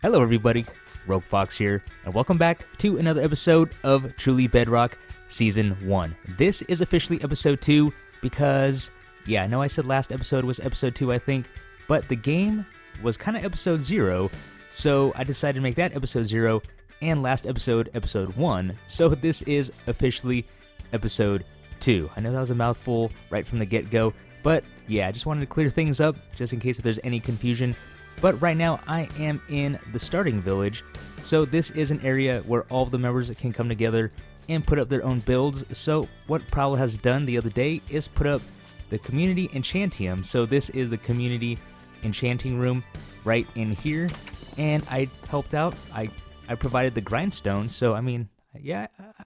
Hello everybody, Rogue Fox here, and welcome back to another episode of Truly Bedrock Season 1. This is officially episode 2 because, I know I said last episode was episode 2 I think, but the game was kind of episode 0, so I decided to make that episode 0 and last episode, episode 1, so this is officially episode 2. I know that was a mouthful right from the get-go, but I just wanted to clear things up just in case if there's any confusion. But right now, I am in the starting village, so this is an area where all of the members can come together and put up their own builds. So what Prowl has done the other day is put up the community enchantium. So this is the community enchanting room right in here, and I helped out. I provided the grindstone, so I mean,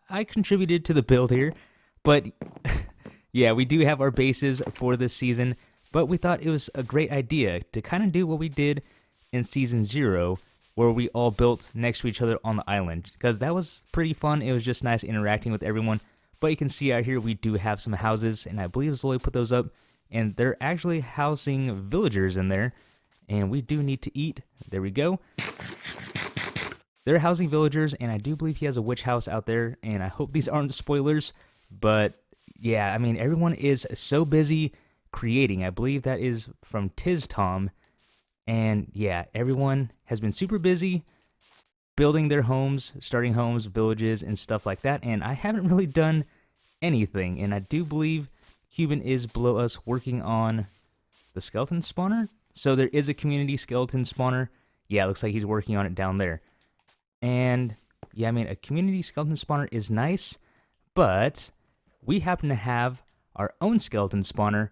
I contributed to the build here. But we do have our bases for this season. But we thought it was a great idea to kind of do what we did in Season 0, where we all built next to each other on the island, because that was pretty fun. It was just nice interacting with everyone. But you can see out here we do have some houses, and I believe Zoe put those up, and they're actually housing villagers in there, and we do need to eat. There we go. They're housing villagers, and I do believe he has a witch house out there, and I hope these aren't spoilers, but I mean, everyone is so busy creating. I believe that is from Tiz Tom, and everyone has been super busy building their homes, starting homes, villages, and stuff like that, and I haven't really done anything, and I do believe Cuban is below us working on the skeleton spawner, so there is a community skeleton spawner. It looks like he's working on it down there, and I mean, a community skeleton spawner is nice, but we happen to have our own skeleton spawner,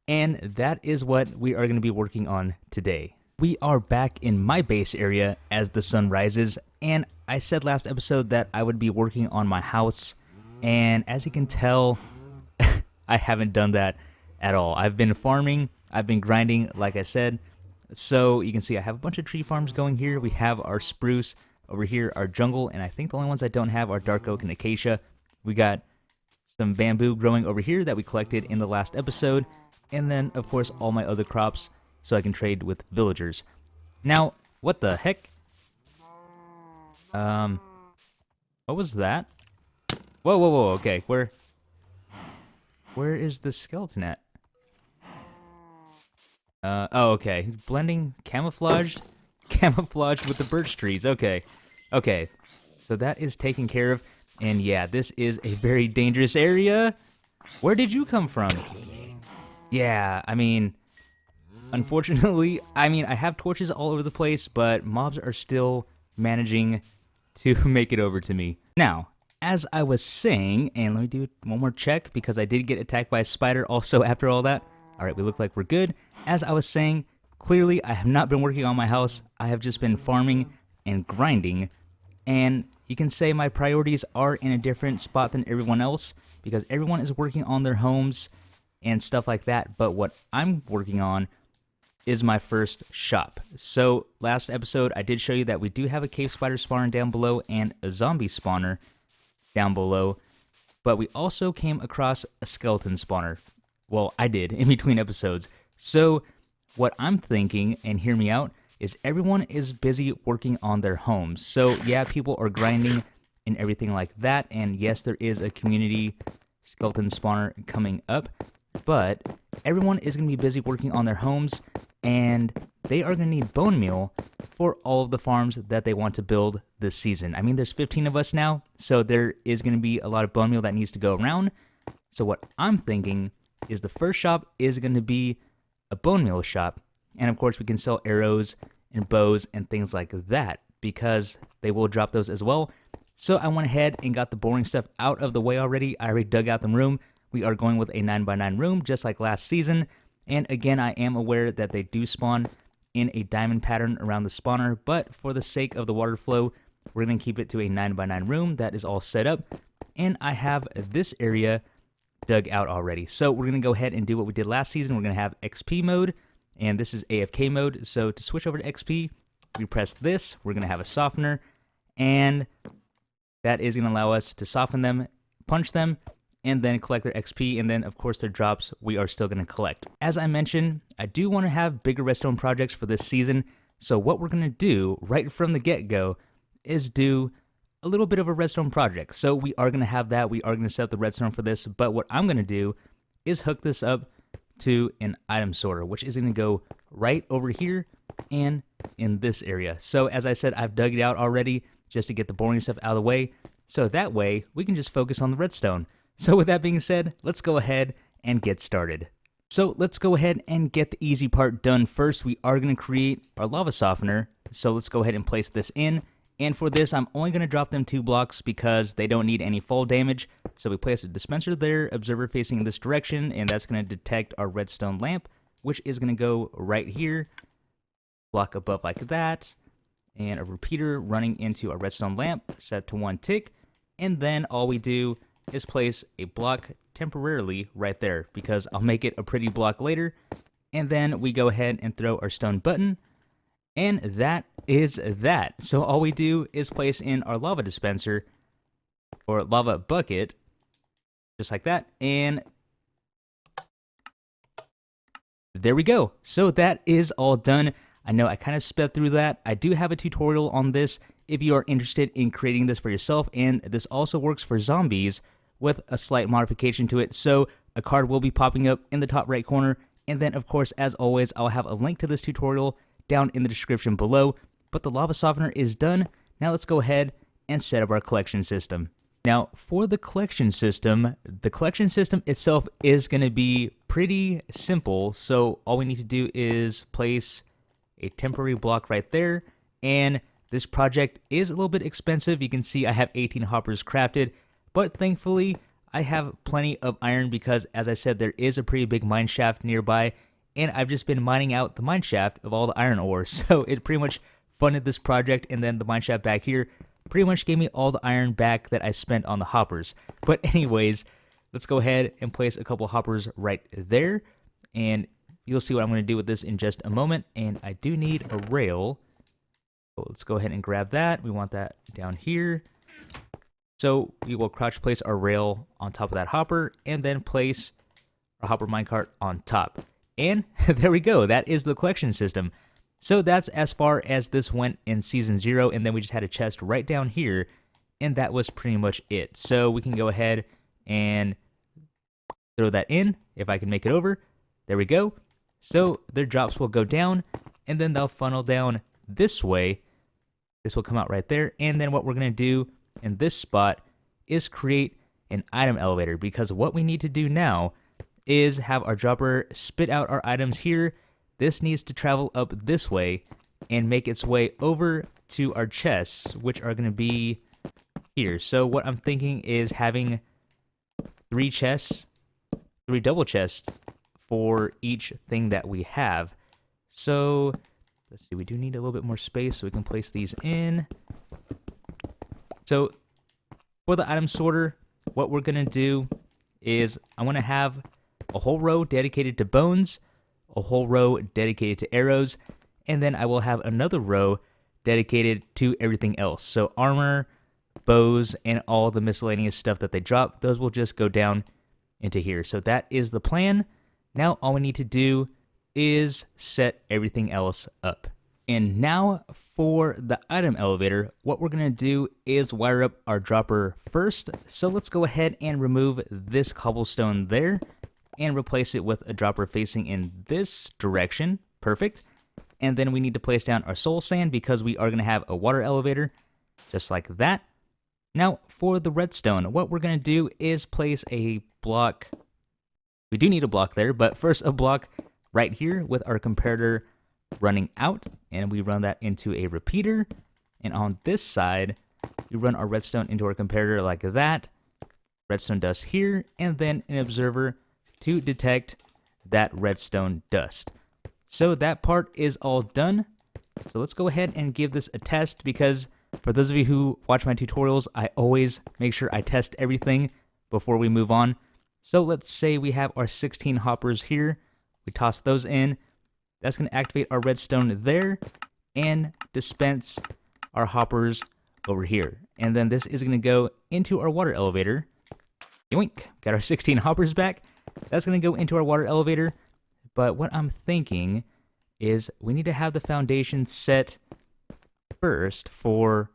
and that is what we are going to be working on today. We are back in my base area as the sun rises, and I said last episode that I would be working on my house, and as you can tell, I haven't done that at all. I've been farming, I've been grinding, like I said, so you can see I have a bunch of tree farms going here. We have our spruce over here, our jungle, and I think the only ones I don't have are dark oak and acacia. We got some bamboo growing over here that we collected in the last episode, and then, of course, all my other crops, so I can trade with villagers. Now, what the heck? What was that? Whoa, okay, where is the skeleton at? Oh, okay, blending, camouflaged with the birch trees, okay, so that is taken care of, and this is a very dangerous area. Where did you come from? I mean, unfortunately, I have torches all over the place, but mobs are still managing to make it over to me. Now, as I was saying, and let me do one more check, because I did get attacked by a spider also after all that. Alright, we look like we're good. As I was saying, clearly I have not been working on my house. I have just been farming and grinding, and you can say my priorities are in a different spot than everyone else, because everyone is working on their homes and stuff like that, but what I'm working on is my first shop. So last episode I did show you that we do have a cave spider spawner down below and a zombie spawner down below, but we also came across a skeleton spawner. Well, I did in between episodes. So what I'm thinking, and hear me out, is everyone is busy working on their homes. So people are grinding and everything like that, and yes, there is a community skeleton spawner coming up, but everyone is going to be busy working on their homes, and they are going to need bone meal for all of the farms that they want to build this season. I mean, there's 15 of us now, so there is going to be a lot of bone meal that needs to go around. So what I'm thinking is the first shop is going to be a bone meal shop, and of course we can sell arrows and bows and things like that, because they will drop those as well. So I went ahead and got the boring stuff out of the way already. I already dug out the room. We are going with a 9x9 room, just like last season. And again, I am aware that they do spawn in a diamond pattern around the spawner, but for the sake of the water flow, we're going to keep it to a 9x9 room that is all set up. And I have this area dug out already. So we're going to go ahead and do what we did last season. We're going to have XP mode, and this is AFK mode. So to switch over to XP, we press this. We're going to have a softener, and that is going to allow us to soften them, punch them, and then collect their XP, and then of course their drops we are still going to collect. As I mentioned, I do want to have bigger redstone projects for this season, So what we're going to do right from the get-go is do a little bit of a redstone project. So we are going to have that. We are going to set up the redstone for this. But what I'm going to do is hook this up to an item sorter, which is going to go right over here and in this area. So as I said, I've dug it out already just to get the boring stuff out of the way. So that way we can just focus on the redstone. So with that being said, let's go ahead and get started. So let's go ahead and get the easy part done first. We are going to create our lava softener. So let's go ahead and place this in. And for this, I'm only going to drop them 2 blocks because they don't need any fall damage. So we place a dispenser there, observer facing in this direction, and that's going to detect our redstone lamp, which is going to go right here, block above like that, and a repeater running into our redstone lamp, set to 1 tick. And then all we do is place a block temporarily right there because I'll make it a pretty block later. And then we go ahead and throw our stone button. And that is that. So all we do is place in our lava dispenser or lava bucket, just like that. And there we go. So that is all done. I know I kind of sped through that. I do have a tutorial on this if you are interested in creating this for yourself. And this also works for zombies with a slight modification to it. So a card will be popping up in the top right corner. And then, of course, as always, I'll have a link to this tutorial down in the description below. But the lava softener is done. Now let's go ahead and set up our collection system. Now for the collection system itself is going to be pretty simple. So all we need to do is place a temporary block right there. And this project is a little bit expensive. You can see I have 18 hoppers crafted, but thankfully I have plenty of iron because, as I said, there is a pretty big mine shaft nearby. And I've just been mining out the mine shaft of all the iron ore. So it pretty much funded this project, and then the mine shaft back here pretty much gave me all the iron back that I spent on the hoppers. But anyways, let's go ahead and place a couple hoppers right there. And you'll see what I'm going to do with this in just a moment. And I do need a rail. So let's go ahead and grab that. We want that down here. So we will crouch place our rail on top of that hopper and then place our hopper minecart on top. And there we go. That is the collection system. So that's as far as this went in Season 0, and then we just had a chest right down here, and that was pretty much it. So we can go ahead and throw that in, if I can make it over. There we go. So their drops will go down, and then they'll funnel down this way. This will come out right there, and then what we're going to do in this spot is create an item elevator, because what we need to do now is have our dropper spit out our items here. This needs to travel up this way and make its way over to our chests, which are going to be here. So what I'm thinking is having 3 chests, 3 double chests for each thing that we have. So let's see, we do need a little bit more space so we can place these in. So for the item sorter, what we're going to do is I want to have a whole row dedicated to bones, a whole row dedicated to arrows, and then I will have another row dedicated to everything else. So armor, bows, and all the miscellaneous stuff that they drop, those will just go down into here. So that is the plan. Now all we need to do is set everything else up. And now for the item elevator, what we're going to do is wire up our dropper first. So let's go ahead and remove this cobblestone there and replace it with a dropper facing in this direction. Perfect. And then we need to place down our soul sand because we are going to have a water elevator, just like that. Now, for the redstone, what we're going to do is place a block. We do need a block there, but first a block right here with our comparator running out, and we run that into a repeater. And on this side, we run our redstone into our comparator like that. Redstone dust here, and then an observer to detect that redstone dust. So that part is all done. So let's go ahead and give this a test, because for those of you who watch my tutorials, I always make sure I test everything before we move on. So let's say we have our 16 hoppers here. We toss those in. That's going to activate our redstone there and dispense our hoppers over here. And then this is going to go into our water elevator. Yoink! Got our 16 hoppers back. That's going to go into our water elevator. But what I'm thinking is we need to have the foundation set first for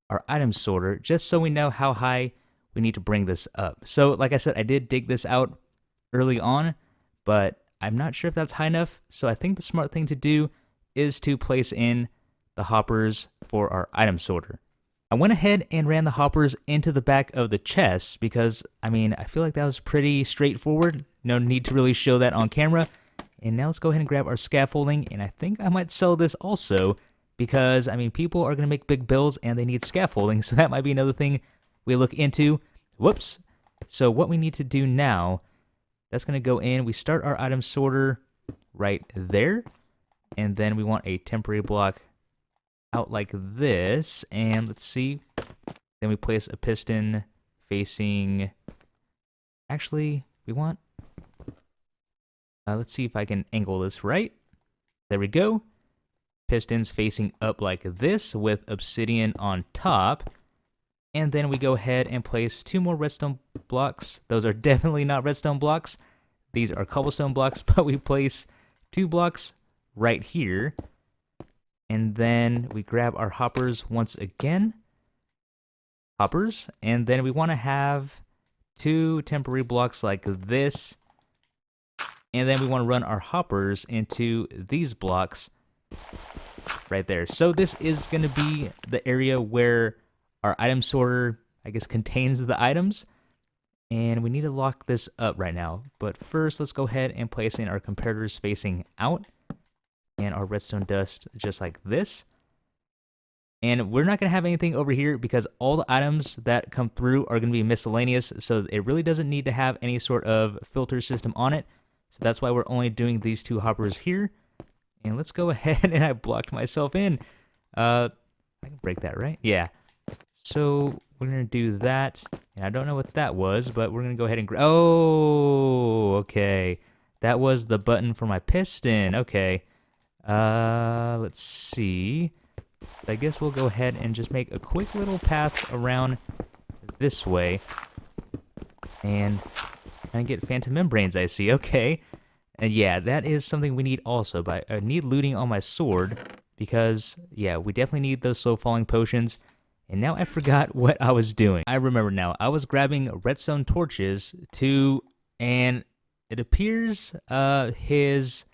our item sorter, just so we know how high we need to bring this up. So like I said, I did dig this out early on, but I'm not sure if that's high enough. So I think the smart thing to do is to place in the hoppers for our item sorter. I went ahead and ran the hoppers into the back of the chest because, I mean, I feel like that was pretty straightforward. No need to really show that on camera. And now let's go ahead and grab our scaffolding, and I think I might sell this also because, I mean, people are going to make big builds and they need scaffolding, so that might be another thing we look into. Whoops. So what we need to do now, that's going to go in. We start our item sorter right there, and then we want a temporary block out like this, and let's see. Then we place a piston facing, actually, we want, let's see if I can angle this right. There we go. Pistons facing up like this with obsidian on top. And then we go ahead and place 2 more redstone blocks. Those are definitely not redstone blocks. These are cobblestone blocks, but we place 2 blocks right here. And then we grab our hoppers once again. Hoppers. And then we want to have 2 temporary blocks like this. And then we want to run our hoppers into these blocks right there. So this is going to be the area where our item sorter, I guess, contains the items. And we need to lock this up right now. But first, let's go ahead and place in our comparators facing out. And our redstone dust just like this. And we're not going to have anything over here because all the items that come through are going to be miscellaneous. So it really doesn't need to have any sort of filter system on it. So that's why we're only doing these 2 hoppers here. And let's go ahead, and I blocked myself in. I can break that, right? Yeah. So we're going to do that. And I don't know what that was, but we're going to go ahead and... Oh, okay. That was the button for my piston. Okay. Let's see. I guess we'll go ahead and just make a quick little path around this way. And get phantom membranes, I see. Okay. And yeah, that is something we need also. But I need looting on my sword because, yeah, we definitely need those slow falling potions. And now I forgot what I was doing. I remember now. I was grabbing redstone torches and it appears his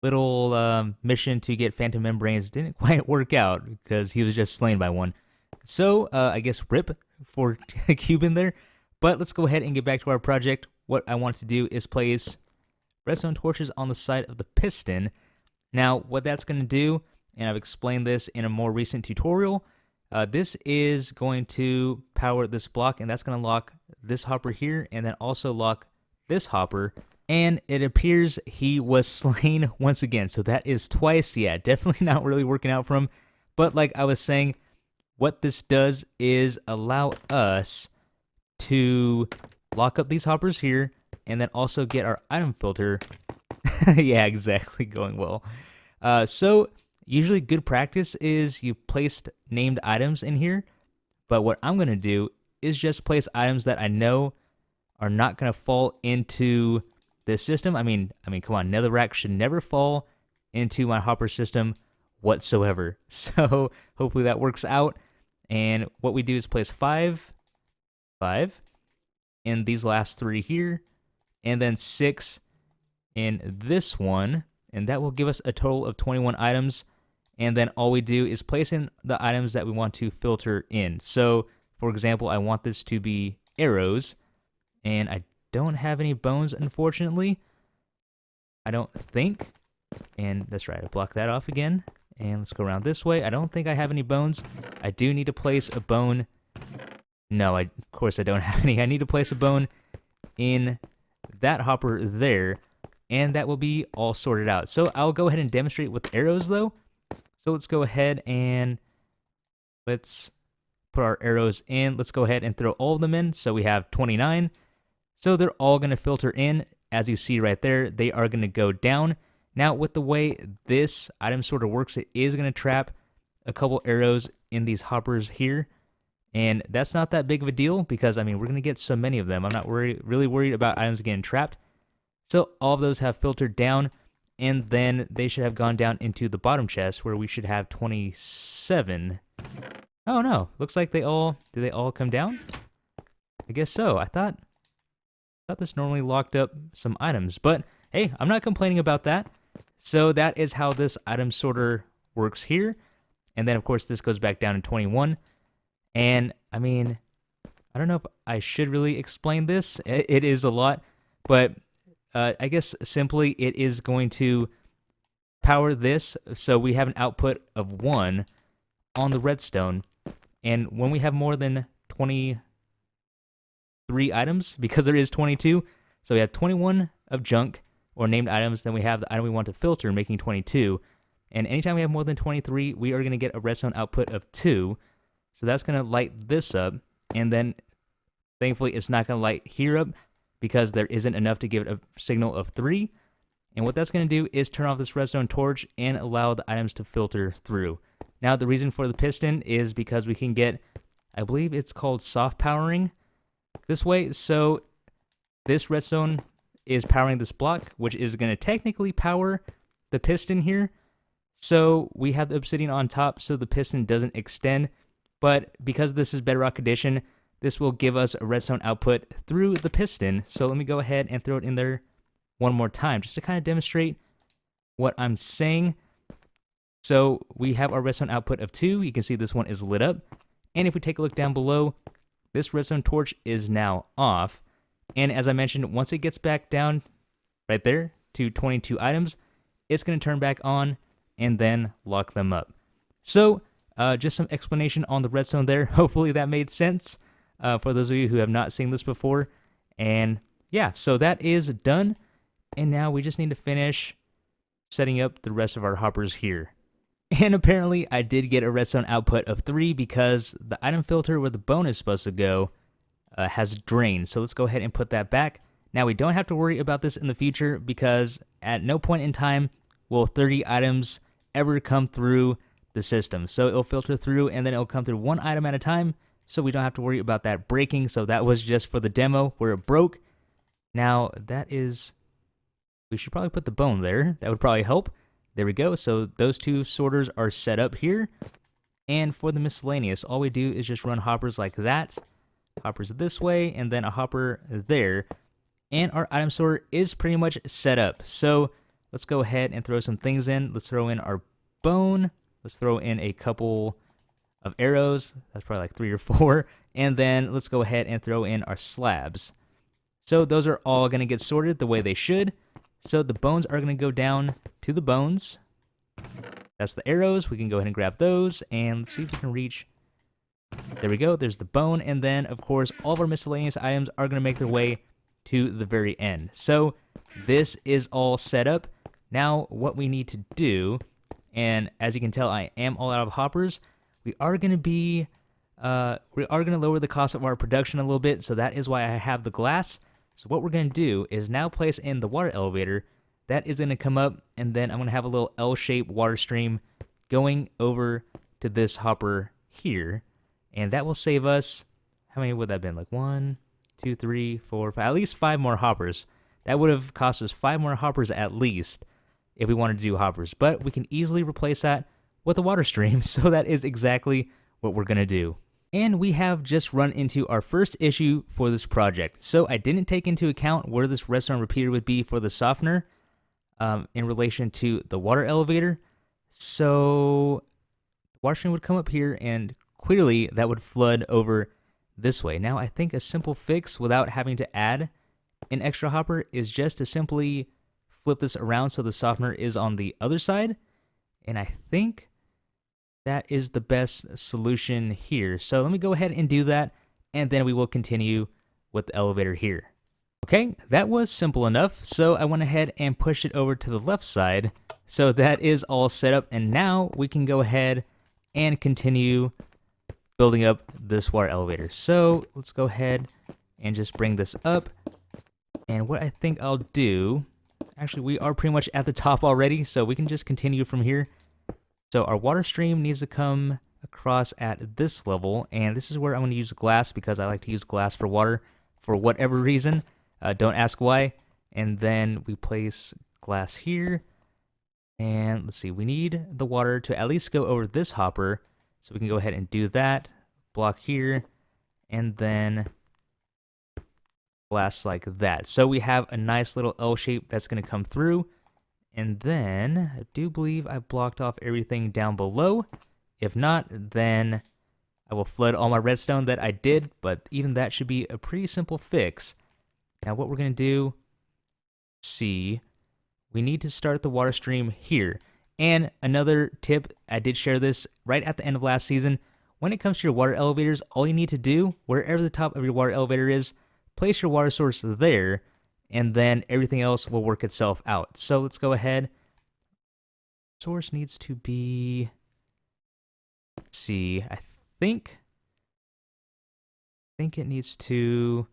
little mission to get phantom membranes didn't quite work out because he was just slain by one. So I guess rip for Cuban there. But let's go ahead and get back to our project. What I want to do is place redstone torches on the side of the piston. Now, what that's going to do, and I've explained this in a more recent tutorial, this is going to power this block, and that's going to lock this hopper here, and then also lock this hopper. And it appears he was slain once again, so that is twice. Yeah, definitely not really working out for him. But like I was saying, what this does is allow us to lock up these hoppers here, and then also get our item filter. Yeah, exactly, going well. So usually good practice is you placed named items in here, but what I'm going to do is just place items that I know are not going to fall into this system. I mean, come on, netherrack should never fall into my hopper system whatsoever. So hopefully that works out. And what we do is place 5 in these last 3 here, and then 6 in this one, and that will give us a total of 21 items. And then all we do is place in the items that we want to filter in. So, for example, I want this to be arrows, and I don't have any bones, unfortunately. I don't think. And that's right, I block that off again. And let's go around this way. I don't think I have any bones. I do need to place a bone. No, of course I don't have any. I need to place a bone in that hopper there, and that will be all sorted out. So I'll go ahead and demonstrate with arrows, though. So let's go ahead and let's put our arrows in. Let's go ahead and throw all of them in. So we have 29. So they're all going to filter in. As you see right there, they are going to go down. Now, with the way this item sorter works, it is going to trap a couple arrows in these hoppers here. And that's not that big of a deal because, I mean, we're going to get so many of them. I'm not really worried about items getting trapped. So all of those have filtered down. and then they should have gone down into the bottom chest where we should have 27. Oh no, looks like did they all come down? I guess so. I thought this normally locked up some items, but hey, I'm not complaining about that. So that is how this item sorter works here. And then of course this goes back down to 21. And I mean, I don't know if I should really explain this. It is a lot, but I guess simply it is going to power this. So we have an output of 1 on the redstone. And when we have more than 23 items, because there is 22, so we have 21 of junk or named items, then we have the item we want to filter, making 22. And anytime we have more than 23, we are going to get a redstone output of 2. So that's going to light this up. And then thankfully it's not going to light here up because there isn't enough to give it a signal of 3. And what that's going to do is turn off this redstone torch and allow the items to filter through. Now the reason for the piston is because we can get, I believe it's called soft powering this way. So this redstone is powering this block, which is going to technically power the piston here. So we have the obsidian on top so the piston doesn't extend. But because this is Bedrock Edition, this will give us a redstone output through the piston. So let me go ahead and throw it in there one more time just to kind of demonstrate what I'm saying. So we have our redstone output of 2. You can see this one is lit up. And if we take a look down below, this redstone torch is now off. And as I mentioned, once it gets back down right there to 22 items, it's going to turn back on and then lock them up. So just some explanation on the redstone there. Hopefully that made sense for those of you who have not seen this before. And yeah, so that is done. And now we just need to finish setting up the rest of our hoppers here. And apparently I did get a redstone output of 3 because the item filter where the bone is supposed to go has drained. So let's go ahead and put that back. Now we don't have to worry about this in the future because at no point in time will 30 items ever come through the system. So it'll filter through and then it'll come through one item at a time. So we don't have to worry about that breaking. So that was just for the demo where it broke. Now we should probably put the bone there. That would probably help. There we go. So those 2 sorters are set up here. And for the miscellaneous, all we do is just run hoppers like that. Hoppers this way, and then a hopper there. And our item sorter is pretty much set up. So let's go ahead and throw some things in. Let's throw in our bone. Let's throw in a couple of arrows. That's probably like 3 or 4. And then let's go ahead and throw in our slabs. So those are all going to get sorted the way they should. So the bones are going to go down to the bones. That's the arrows. We can go ahead and grab those. And let's see if we can reach. There we go. There's the bone. And then, of course, all of our miscellaneous items are going to make their way to the very end. So this is all set up. Now what we need to do, and as you can tell, I am all out of hoppers. We are going to lower the cost of our production a little bit. So that is why I have the glass. So what we're going to do is now place in the water elevator. That is going to come up, and then I'm going to have a little L-shaped water stream going over to this hopper here. And that will save us, how many would that have been? Like 1, 2, 3, 4, 5, at least 5 more hoppers. That would have cost us 5 more hoppers at least if we wanted to do hoppers. But we can easily replace that with a water stream. So that is exactly what we're going to do. And we have just run into our first issue for this project. So I didn't take into account where this redstone repeater would be for the softener in relation to the water elevator. So the water stream would come up here and clearly that would flood over this way. Now I think a simple fix without having to add an extra hopper is just to simply flip this around so the softener is on the other side. And I think that is the best solution here. So let me go ahead and do that, and then we will continue with the elevator here. Okay, that was simple enough. So I went ahead and pushed it over to the left side. So that is all set up, and now we can go ahead and continue building up this water elevator. So let's go ahead and just bring this up. And what I think I'll do, actually we are pretty much at the top already, so we can just continue from here. So our water stream needs to come across at this level, and this is where I'm going to use glass because I like to use glass for water for whatever reason. Don't ask why. And then we place glass here. And let's see, we need the water to at least go over this hopper. So we can go ahead and do that. Block here. And then glass like that. So we have a nice little L shape that's going to come through. And then I do believe I've blocked off everything down below. If not, then I will flood all my redstone that I did. But even that should be a pretty simple fix. Now what we're going to do, see, we need to start the water stream here. And another tip, I did share this right at the end of last season. When it comes to your water elevators, all you need to do, wherever the top of your water elevator is, place your water source there, and then everything else will work itself out. So let's go ahead. Source needs to be, let's see, I think it needs to,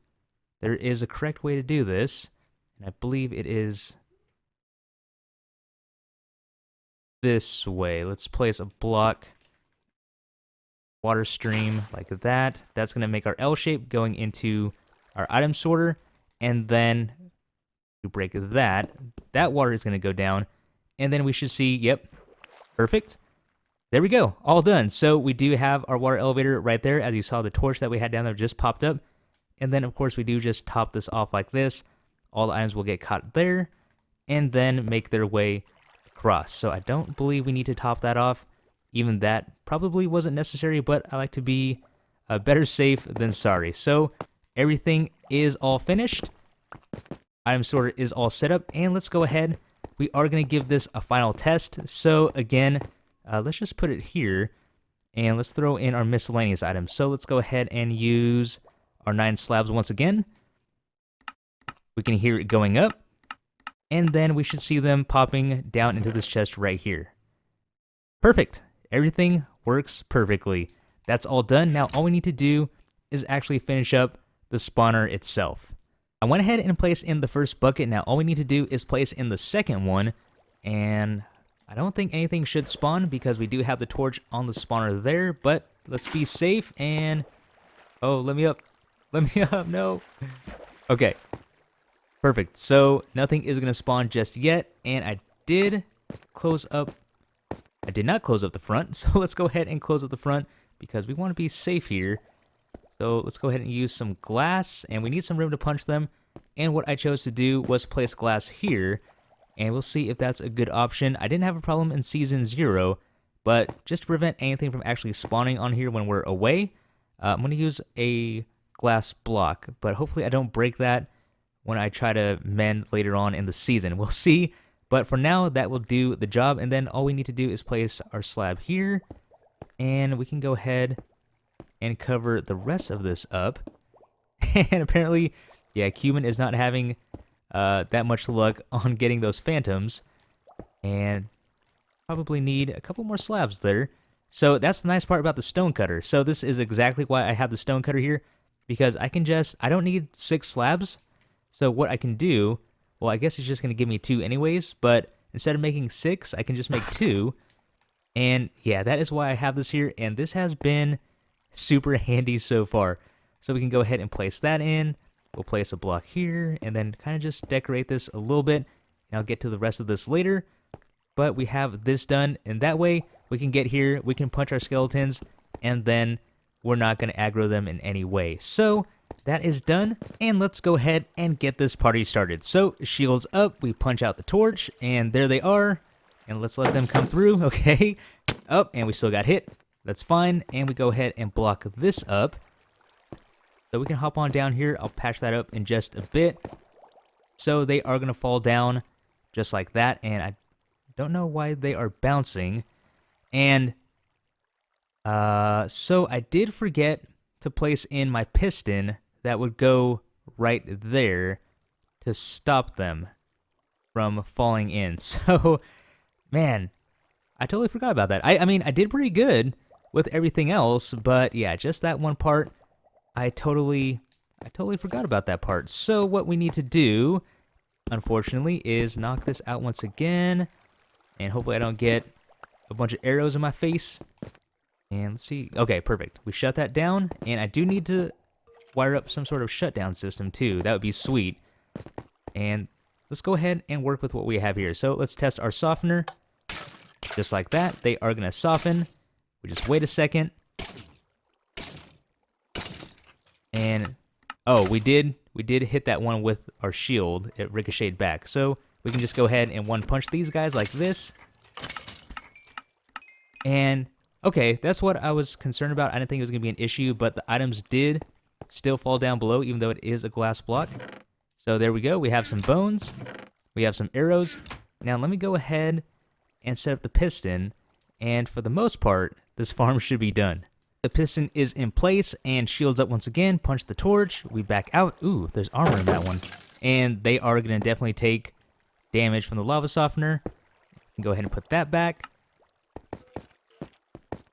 there is a correct way to do this, and I believe it is this way. Let's place a block water stream like that. That's going to make our L shape going into our item sorter, and then we break that. That water is going to go down, and then we should see, yep, perfect. There we go, all done. So we do have our water elevator right there. As you saw, the torch that we had down there just popped up, and then of course we do just top this off like this. All the items will get caught there, and then make their way across. So I don't believe we need to top that off. Even that probably wasn't necessary, but I like to be better safe than sorry. So everything is all finished. Item sorter is all set up, and let's go ahead. We are going to give this a final test. So again, let's just put it here, and let's throw in our miscellaneous items. So let's go ahead and use our 9 slabs once again. We can hear it going up, and then we should see them popping down into this chest right here. Perfect. Everything works perfectly. That's all done. Now all we need to do is actually finish up the spawner itself. I went ahead and placed in the first bucket. Now all we need to do is place in the second one, and I don't think anything should spawn because we do have the torch on the spawner there, but let's be safe and, oh, let me up. Let me up, no. Okay, perfect. So nothing is going to spawn just yet, and I did not close up the front, so let's go ahead and close up the front because we want to be safe here. So let's go ahead and use some glass, and we need some room to punch them. And what I chose to do was place glass here, and we'll see if that's a good option. I didn't have a problem in Season 0, but just to prevent anything from actually spawning on here when we're away, I'm going to use a glass block, but hopefully I don't break that when I try to mend later on in the season. We'll see, but for now, that will do the job, and then all we need to do is place our slab here, and we can go ahead and cover the rest of this up. And apparently, yeah, Cuban is not having that much luck on getting those phantoms, and probably need a couple more slabs there. So that's the nice part about the stone cutter. So this is exactly why I have the stone cutter here, because I don't need 6 slabs. So what I can do, well, I guess it's just going to give me 2 anyways, but instead of making 6, I can just make 2. And yeah, that is why I have this here, and this has been super handy so far. So we can go ahead and place that in. We'll place a block here, and then kind of just decorate this a little bit, and I'll get to the rest of this later. But we have this done, and that way we can get here, we can punch our skeletons, and then we're not going to aggro them in any way. So that is done, and let's go ahead and get this party started. So shields up, we punch out the torch, and there they are, and let's let them come through. Okay, up, and we still got hit. That's fine, and we go ahead and block this up. So we can hop on down here. I'll patch that up in just a bit. So they are going to fall down just like that, and I don't know why they are bouncing. And so I did forget to place in my piston that would go right there to stop them from falling in. So, man, I totally forgot about that. I mean, I did pretty good with everything else, but yeah, just that one part, I totally forgot about that part. So what we need to do, unfortunately, is knock this out once again, and hopefully I don't get a bunch of arrows in my face. And let's see. Okay, perfect. We shut that down, and I do need to wire up some sort of shutdown system too. That would be sweet. And let's go ahead and work with what we have here. So let's test our softener. Just like that, they are going to soften. We just wait a second. And, oh, we did hit that one with our shield. It ricocheted back. So we can just go ahead and one punch these guys like this. And, okay, that's what I was concerned about. I didn't think it was going to be an issue, but the items did still fall down below, even though it is a glass block. So there we go. We have some bones. We have some arrows. Now let me go ahead and set up the piston. And for the most part, this farm should be done. The piston is in place and shields up once again. Punch the torch. We back out. Ooh, there's armor in that one. And they are going to definitely take damage from the lava softener. Go ahead and put that back.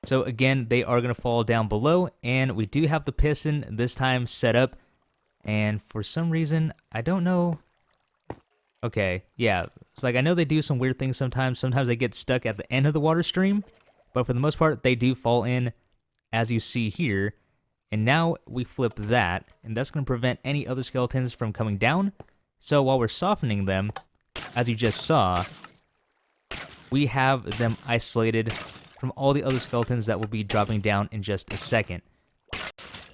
So again, they are going to fall down below. And we do have the piston this time set up. And for some reason, I don't know. Okay, yeah. It's like I know they do some weird things sometimes. Sometimes they get stuck at the end of the water stream. But for the most part, they do fall in, as you see here. And now we flip that. And that's going to prevent any other skeletons from coming down. So while we're softening them, as you just saw, we have them isolated from all the other skeletons that will be dropping down in just a second.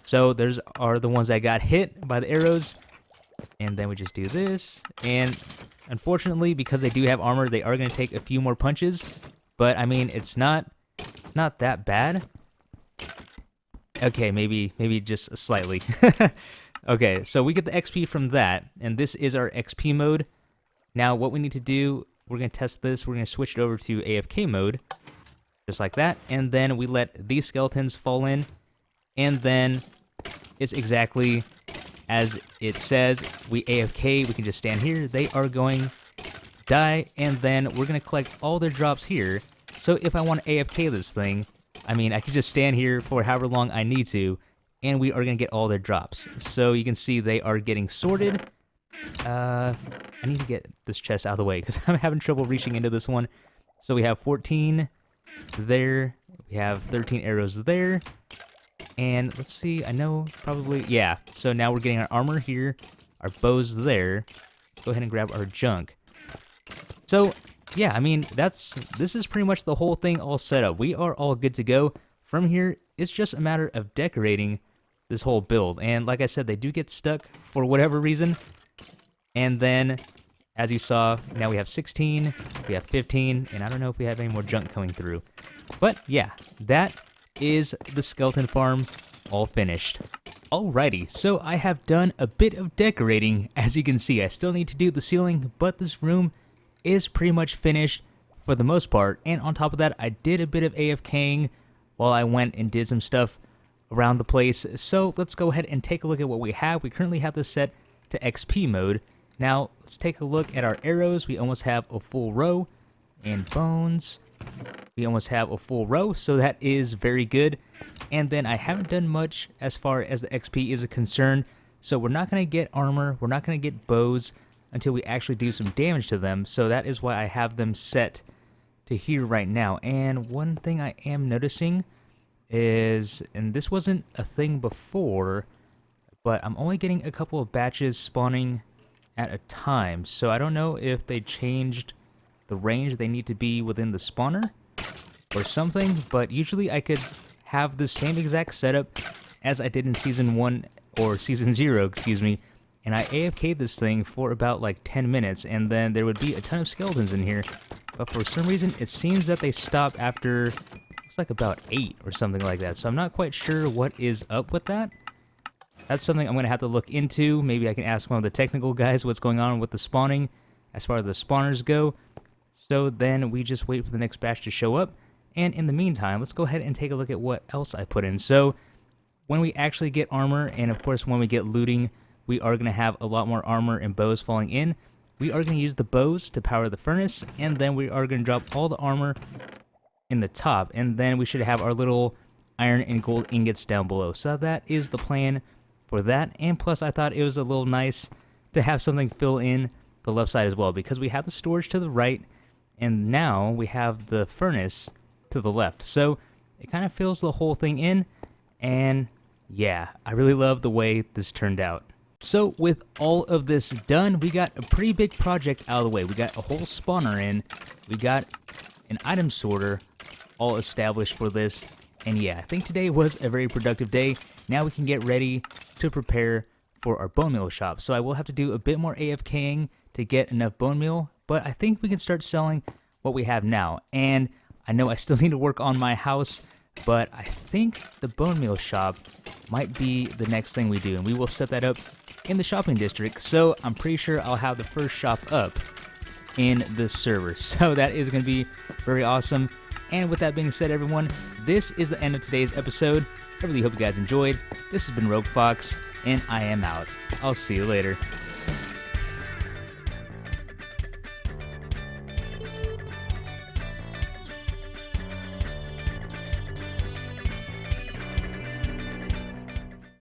So there's are the ones that got hit by the arrows. And then we just do this. And unfortunately, because they do have armor, they are going to take a few more punches. But I mean, it's not that bad. Okay, maybe just slightly. Okay, so we get the XP from that. And this is our XP mode. Now what we need to do, we're going to test this. We're going to switch it over to AFK mode. Just like that. And then we let these skeletons fall in. And then it's exactly as it says. We AFK, we can just stand here. They are going to die. And then we're going to collect all their drops here. So if I want to AFK this thing, I mean, I could just stand here for however long I need to. And we are going to get all their drops. So you can see they are getting sorted. I need to get this chest out of the way because I'm having trouble reaching into this one. So we have 14 there. We have 13 arrows there. And let's see, I know probably, yeah. So now we're getting our armor here, our bows there. Let's go ahead and grab our junk. So, yeah, I mean, this is pretty much the whole thing all set up. We are all good to go. From here, it's just a matter of decorating this whole build. And like I said, they do get stuck for whatever reason. And then, as you saw, now we have 16, we have 15, and I don't know if we have any more junk coming through. But yeah, that is the skeleton farm all finished. Alrighty, so I have done a bit of decorating. As you can see, I still need to do the ceiling, but this room is pretty much finished for the most part. And on top of that, I did a bit of AFKing while I went and did some stuff around the place. So let's go ahead and take a look at what we have. We currently have this set to XP mode. Now, let's take a look at our arrows. We almost have a full row. And bones, we almost have a full row, so that is very good. And then I haven't done much as far as the XP is concerned, so we're not going to get armor, we're not going to get bows until we actually do some damage to them. So that is why I have them set to here right now. And one thing I am noticing is, and this wasn't a thing before, but I'm only getting a couple of batches spawning at a time. So I don't know if they changed the range they need to be within the spawner or something, but usually I could have the same exact setup as I did in Season 1, or Season 0, excuse me, and I AFK'd this thing for about like 10 minutes, and then there would be a ton of skeletons in here, but for some reason it seems that they stop after, it's like about 8 or something like that, so I'm not quite sure what is up with that. That's something I'm going to have to look into. Maybe I can ask one of the technical guys what's going on with the spawning as far as the spawners go. So then we just wait for the next batch to show up. And in the meantime, let's go ahead and take a look at what else I put in. So when we actually get armor, and of course when we get looting, we are going to have a lot more armor and bows falling in. We are going to use the bows to power the furnace, and then we are going to drop all the armor in the top. And then we should have our little iron and gold ingots down below. So that is the plan for that. And plus I thought it was a little nice to have something fill in the left side as well, because we have the storage to the right, and now we have the furnace to the left. So it kind of fills the whole thing in, and yeah, I really love the way this turned out. So with all of this done, we got a pretty big project out of the way. We got a whole spawner in, we got an item sorter all established for this. And yeah, I think today was a very productive day. Now we can get ready to prepare for our bone meal shop. So I will have to do a bit more AFKing to get enough bone meal, but I think we can start selling what we have now. And I know I still need to work on my house, but I think the bone meal shop might be the next thing we do, and we will set that up in the shopping district. So I'm pretty sure I'll have the first shop up in the server. So that is going to be very awesome. And with that being said, everyone, this is the end of today's episode. I really hope you guys enjoyed. This has been Rogue Fox, and I am out. I'll see you later.